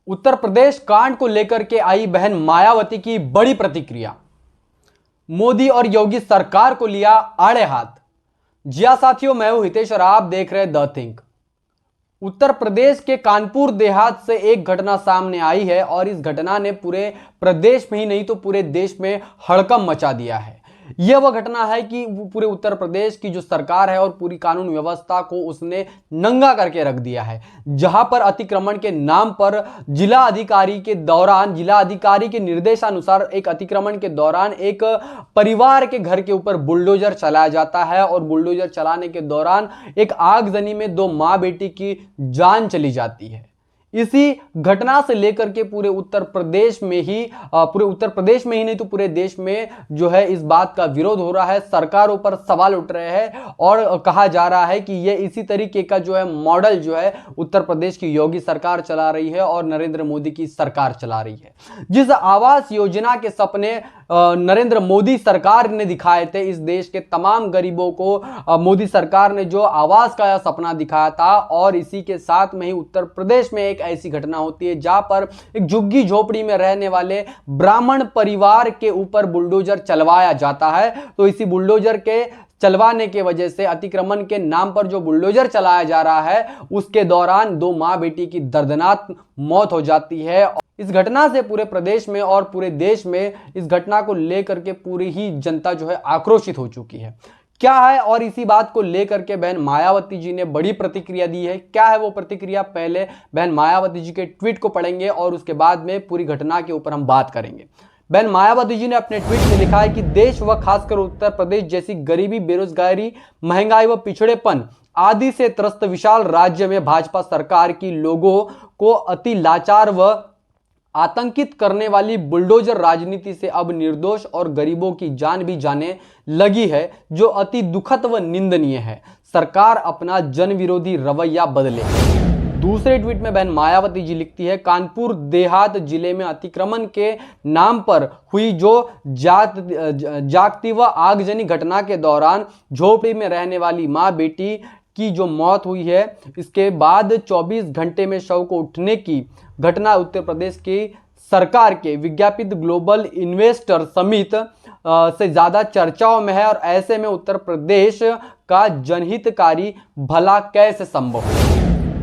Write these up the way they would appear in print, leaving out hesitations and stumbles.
उत्तर प्रदेश कांड को लेकर के आई बहन मायावती की बड़ी प्रतिक्रिया। मोदी और योगी सरकार को लिया आड़े हाथ। जी हां साथियों, मैं हूं हितेश और आप देख रहे हैं द थिंक। उत्तर प्रदेश के कानपुर देहात से एक घटना सामने आई है और इस घटना ने पूरे प्रदेश में ही नहीं तो पूरे देश में हड़कंप मचा दिया है। यह वह घटना है कि पूरे उत्तर प्रदेश की जो सरकार है और पूरी कानून व्यवस्था को उसने नंगा करके रख दिया है, जहां पर अतिक्रमण के नाम पर जिला अधिकारी के निर्देशानुसार एक अतिक्रमण के दौरान एक परिवार के घर के ऊपर बुलडोजर चलाया जाता है और बुलडोजर चलाने के दौरान एक आगजनी में दो मां बेटी की जान चली जाती है। इसी घटना से लेकर के पूरे उत्तर प्रदेश में ही नहीं तो पूरे देश में जो है इस बात का विरोध हो रहा है। सरकारों पर सवाल उठ रहे हैं और कहा जा रहा है कि यह इसी तरीके का जो है मॉडल जो है उत्तर प्रदेश की योगी सरकार चला रही है और नरेंद्र मोदी की सरकार चला रही है। जिस आवास योजना के सपने नरेंद्र मोदी सरकार ने दिखाए थे, इस देश के तमाम गरीबों को मोदी सरकार ने जो आवास का सपना दिखाया था, और इसी के साथ में ही उत्तर प्रदेश में एक ऐसी घटना होती है जहां पर एक झुग्गी झोपड़ी में रहने वाले ब्राह्मण परिवार के ऊपर बुलडोजर चलवाया जाता है। तो इसी बुलडोजर के चलवाने के वजह से अतिक्रमण के नाम पर जो बुलडोजर चलाया जा रहा है, उसके दौरान दो मां बेटी की दर्दनाक मौत हो जाती है। इस घटना से पूरे प्रदेश में और पूरे देश में इस घटना को लेकर के पूरी ही जनता जो है आक्रोशित हो चुकी है। क्या है, और इसी बात को लेकर के बहन मायावती जी ने बड़ी प्रतिक्रिया दी है। क्या है वो प्रतिक्रिया, पहले बहन मायावती जी के ट्वीट को पढ़ेंगे और उसके बाद में पूरी घटना के ऊपर हम बात करेंगे। बहन मायावती जी ने अपने ट्वीट में लिखा है कि देश व खासकर उत्तर प्रदेश जैसी गरीबी, बेरोजगारी, महंगाई व पिछड़ेपन आदि से त्रस्त विशाल राज्य में भाजपा सरकार की लोगों को अति लाचार व आतंकित करने वाली बुलडोजर राजनीति से अब निर्दोष और गरीबों की जान भी जाने लगी है, जो अति दुखद व निंदनीय है। सरकार अपना जन विरोधी रवैया बदले। दूसरे ट्वीट में बहन मायावती जी लिखती है, कानपुर देहात जिले में अतिक्रमण के नाम पर हुई जो जागती व आगजनी घटना के दौरान झोपड़ी में रहने वाली मां बेटी की जो मौत हुई है, इसके बाद 24 घंटे में शव को उठने की घटना उत्तर प्रदेश की सरकार के विज्ञापित ग्लोबल इन्वेस्टर समिट से ज्यादा चर्चाओं में है। और ऐसे में उत्तर प्रदेश का जनहितकारी भला कैसे संभव है।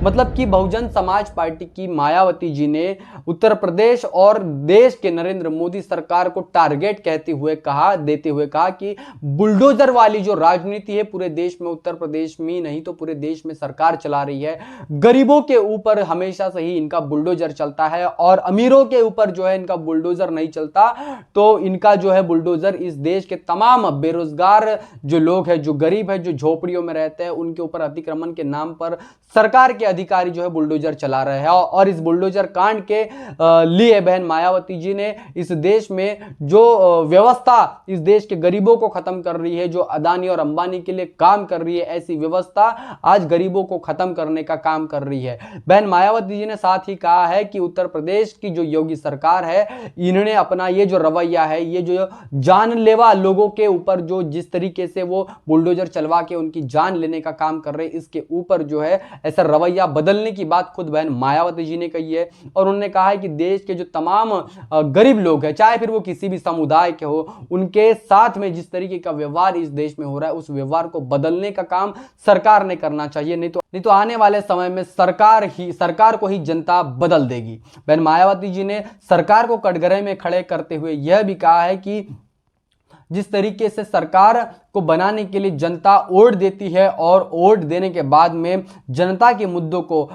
मतलब कि बहुजन समाज पार्टी की मायावती जी ने उत्तर प्रदेश और देश के नरेंद्र मोदी सरकार को टारगेट देते हुए कहा कि बुलडोजर वाली जो राजनीति है पूरे देश में, उत्तर प्रदेश में नहीं तो पूरे देश में सरकार चला रही है। गरीबों के ऊपर हमेशा से ही इनका बुलडोजर चलता है और अमीरों के ऊपर जो है इनका बुलडोजर नहीं चलता। तो इनका जो है बुलडोजर इस देश के तमाम बेरोजगार जो लोग हैं, जो गरीब है, जो झोपड़ियों में रहते हैं, उनके ऊपर अतिक्रमण के नाम पर सरकार के अधिकारी जो है बुलडोजर चला रहे हैं। और इस बुलडोजर कांड के लिए बहन मायावती जी ने इस देश में जो व्यवस्था इस देश के गरीबों को खत्म कर रही है, जो अदानी और अंबानी के लिए काम कर रही है, ऐसी व्यवस्था आज गरीबों को खत्म करने का काम कर रही है। बहन मायावती जी ने साथ ही कहा है कि उत्तर प्रदेश की जो योगी सरकार है, इन्होंने अपना ये जो रवैया है, ये जो जानलेवा लोगों के ऊपर जो जिस तरीके से वो बुलडोजर चलवा के उनकी जान लेने का काम कर रहे हैं, इसके ऊपर जो है ऐसा रवैया बदलने की बात खुद बहन मायावती जी ने कही है। और उन्होंने कहा है कि देश के जो तमाम गरीब लोग हैं, चाहे फिर वो किसी भी समुदाय के हो, उनके साथ में जिस तरीके का व्यवहार इस देश में हो रहा है, उस व्यवहार को बदलने का काम सरकार ने करना चाहिए। नहीं तो आने वाले समय में सरकार को ही जनता बदल देगी। बहन मायावती जी ने सरकार को कटघरे में खड़े करते हुए यह भी कहा है कि जिस तरीके से सरकार को बनाने के लिए जनता वोट देती है और वोट देने के बाद में जनता के मुद्दों को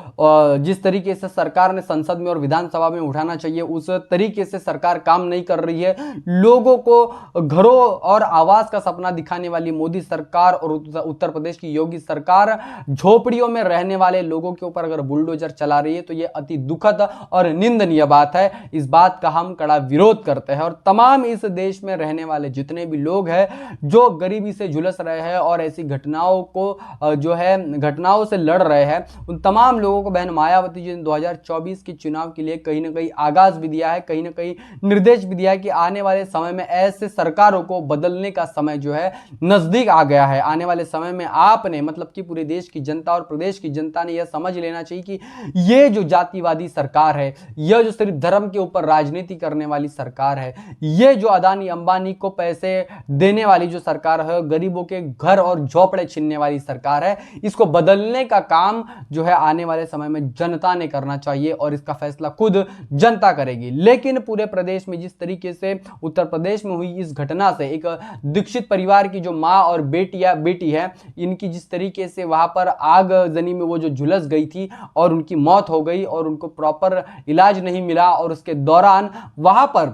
जिस तरीके से सरकार ने संसद में और विधानसभा में उठाना चाहिए, उस तरीके से सरकार काम नहीं कर रही है। लोगों को घरों और आवास का सपना दिखाने वाली मोदी सरकार और उत्तर प्रदेश की योगी सरकार झोपड़ियों में रहने वाले लोगों के ऊपर अगर बुलडोजर चला रही है तो यह अति दुखद और निंदनीय बात है। इस बात का हम कड़ा विरोध करते हैं और तमाम इस देश में रहने वाले जितने भी लोग हैं जो गरीबी गरीबी से झुलस रहे हैं और ऐसी घटनाओं को जो है घटनाओं से लड़ रहे हैं, उन तमाम लोगों को बहन मायावती जी ने 2024 के चुनाव के लिए कहीं ना कहीं आगाज भी दिया है, कहीं ना कहीं निर्देश भी दिया है कि आने वाले समय में ऐसे सरकारों को बदलने का समय जो है नजदीक आ गया है। आने वाले समय में आपने मतलब कि पूरे देश की जनता और प्रदेश की जनता ने यह समझ लेना चाहिए कि ये जो जातिवादी सरकार है, यह जो सिर्फ धर्म के ऊपर राजनीति करने वाली सरकार है, ये जो अदानी अंबानी को पैसे देने वाली जो सरकार है, गरीबों के घर और झोपड़े छीनने वाली सरकार है, इसको बदलने का काम जो है आने वाले समय में जनता ने करना चाहिए और इसका फैसला खुद जनता करेगी। लेकिन पूरे प्रदेश में जिस तरीके से उत्तर प्रदेश में हुई इस घटना से एक दीक्षित परिवार की जो माँ और बेटी है, इनकी जिस तरीके से वहां पर आगजनी में वो जो झुलस गई थी और उनकी मौत हो गई और उनको प्रॉपर इलाज नहीं मिला, और उसके दौरान वहां पर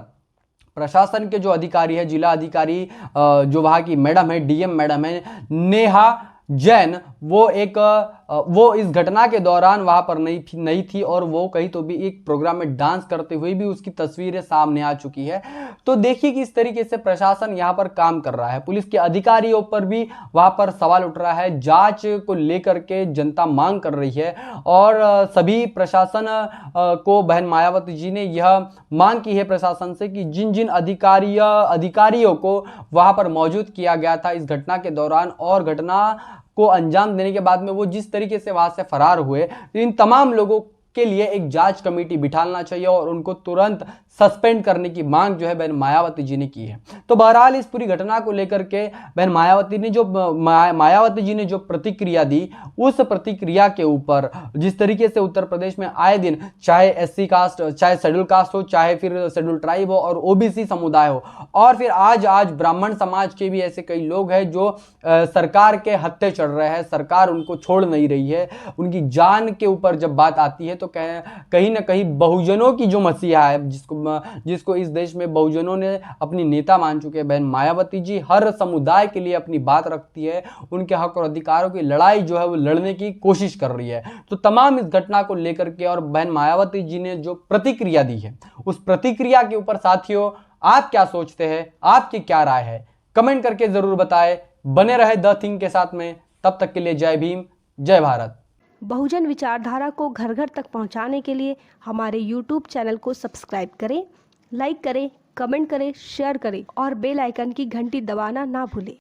प्रशासन के जो अधिकारी है, जिला अधिकारी जो वहां की मैडम है, डीएम मैडम है नेहा जैन, वो इस घटना के दौरान वहां पर नहीं थी और वो कहीं तो भी एक प्रोग्राम में डांस करते हुए भी उसकी तस्वीरें सामने आ चुकी है। तो देखिए कि इस तरीके से प्रशासन यहां पर काम कर रहा है, पुलिस के अधिकारियों पर भी वहां पर सवाल उठ रहा है, जांच को लेकर के जनता मांग कर रही है और सभी प्रशासन को बहन मायावती जी ने यह मांग की है प्रशासन से कि जिन जिन अधिकारियों को वहां पर मौजूद किया गया था इस घटना के दौरान और घटना को अंजाम देने के बाद में वो जिस तरीके से वहां से फरार हुए, इन तमाम लोगों के लिए एक जांच कमेटी बिठाना चाहिए और उनको तुरंत सस्पेंड करने की मांग जो है बहन मायावती जी ने की है। तो बहरहाल इस पूरी घटना को लेकर के बहन मायावती जी ने जो प्रतिक्रिया दी, उस प्रतिक्रिया के ऊपर जिस तरीके से उत्तर प्रदेश में आए दिन चाहे एससी कास्ट, चाहे शेड्यूल कास्ट हो, चाहे फिर शेड्यूल ट्राइब हो और ओबीसी समुदाय हो, और फिर आज ब्राह्मण समाज के भी ऐसे कई लोग हैं जो सरकार के हत्थे चढ़ रहे हैं, सरकार उनको छोड़ नहीं रही है, उनकी जान के ऊपर जब बात आती है तो कहीं ना कहीं बहुजनों की जो मसीहा है, जिसको इस देश में बहुजनों ने अपनी नेता मान चुके हैं, बहन मायावती जी हर समुदाय के लिए अपनी बात रखती है, उनके हक और अधिकारों की लड़ाई जो है वो लड़ने की कोशिश कर रही है। तो तमाम इस घटना को लेकर के और बहन मायावती जी ने जो प्रतिक्रिया दी है, उस प्रतिक्रिया के ऊपर साथियों आप क्या सोचते हैं, आपकी क्या राय है, कमेंट करके जरूर बताएं। बने रहे द थिंग के साथ में, तब तक के लिए जय भीम, जय भारत। बहुजन विचारधारा को घर घर तक पहुंचाने के लिए हमारे YouTube चैनल को सब्सक्राइब करें, लाइक करें, कमेंट करें, शेयर करें और बेल आइकन की घंटी दबाना ना भूलें।